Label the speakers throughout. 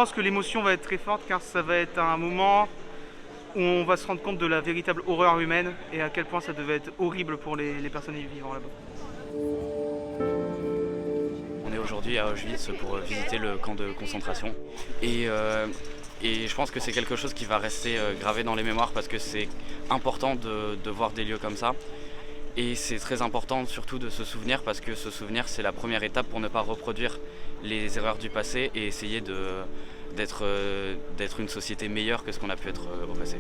Speaker 1: pense que l'émotion va être très forte car ça va être un moment où on va se rendre compte de la véritable horreur humaine et à quel point ça devait être horrible pour les personnes y vivant là-bas.
Speaker 2: On est aujourd'hui à Auschwitz pour visiter le camp de concentration et je pense que c'est quelque chose qui va rester gravé dans les mémoires parce que c'est important de voir des lieux comme ça. Et c'est très important surtout de se souvenir parce que se souvenir c'est la première étape pour ne pas reproduire les erreurs du passé et essayer d'être une société meilleure que ce qu'on a pu être au passé.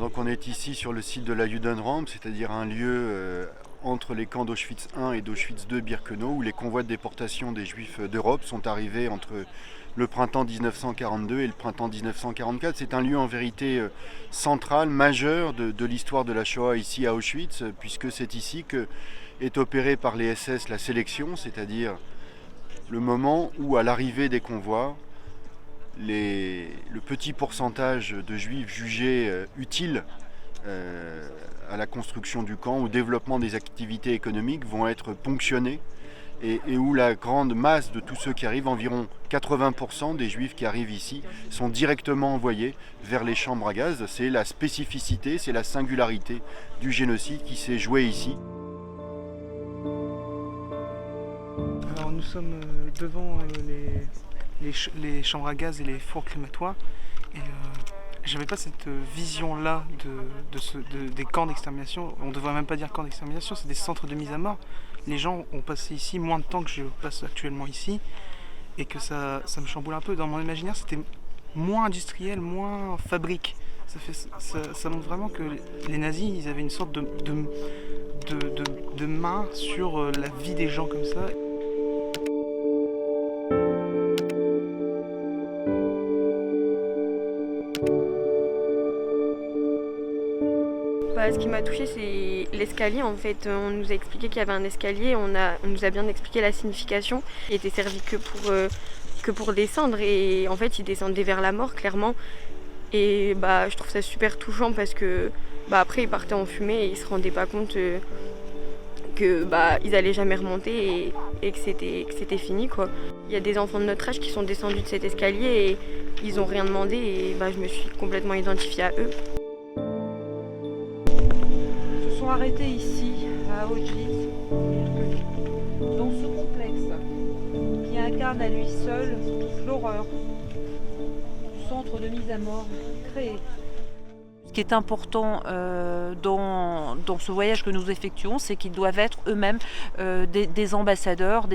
Speaker 3: Donc on est ici sur le site de la Judenrampe, c'est-à-dire un lieu entre les camps d'Auschwitz I et d'Auschwitz II Birkenau où les convois de déportation des Juifs d'Europe sont arrivés entre le printemps 1942 et le printemps 1944. C'est un lieu en vérité central, majeur de l'histoire de la Shoah ici à Auschwitz, puisque c'est ici que est opérée par les SS la sélection, c'est-à-dire le moment où à l'arrivée des convois, le petit pourcentage de Juifs jugés utiles à la construction du camp, au développement des activités économiques vont être ponctionnés et où la grande masse de tous ceux qui arrivent, environ 80% des Juifs qui arrivent ici, sont directement envoyés vers les chambres à gaz. C'est la spécificité, c'est la singularité du génocide qui s'est joué ici.
Speaker 1: Alors nous sommes devant les chambres à gaz et les fours climatoires et j'avais pas cette vision-là des camps d'extermination. On devrait même pas dire camps d'extermination, c'est des centres de mise à mort. Les gens ont passé ici moins de temps que je passe actuellement ici et que ça me chamboule un peu. Dans mon imaginaire, c'était moins industriel, moins fabrique. Ça montre vraiment que les nazis, ils avaient une sorte de main sur la vie des gens comme ça.
Speaker 4: Ce qui m'a touchée, c'est l'escalier. En fait, on nous a expliqué qu'il y avait un escalier, on nous a bien expliqué la signification. Il était servi que pour descendre et en fait, ils descendaient vers la mort, clairement. Et je trouve ça super touchant parce que après, ils partaient en fumée et ils se rendaient pas compte que ils allaient jamais remonter et que c'était fini, quoi. Il y a des enfants de notre âge qui sont descendus de cet escalier et ils ont rien demandé et je me suis complètement identifiée à eux.
Speaker 5: Arrêtés ici, à Auschwitz, dans ce complexe qui incarne à lui seul l'horreur du centre de mise à mort créé. Ce qui est important dans ce voyage que nous effectuons, c'est qu'ils doivent être eux-mêmes des ambassadeurs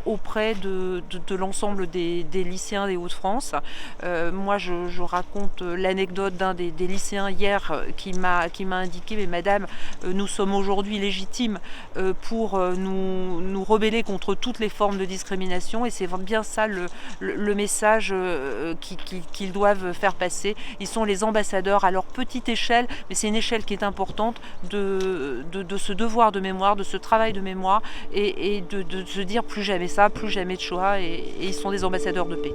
Speaker 5: auprès de l'ensemble des lycéens des Hauts-de-France. Moi, je raconte l'anecdote d'un des lycéens hier qui m'a indiqué « Mais madame, nous sommes aujourd'hui légitimes pour nous rebeller contre toutes les formes de discrimination » et c'est bien ça le message qu'ils doivent faire passer. Ils sont les ambassadeurs à leur petite échelle, mais c'est une échelle qui est importante de ce devoir de mémoire, de ce travail de mémoire et de se dire plus jamais ça, plus jamais de Shoah et ils sont des ambassadeurs de paix.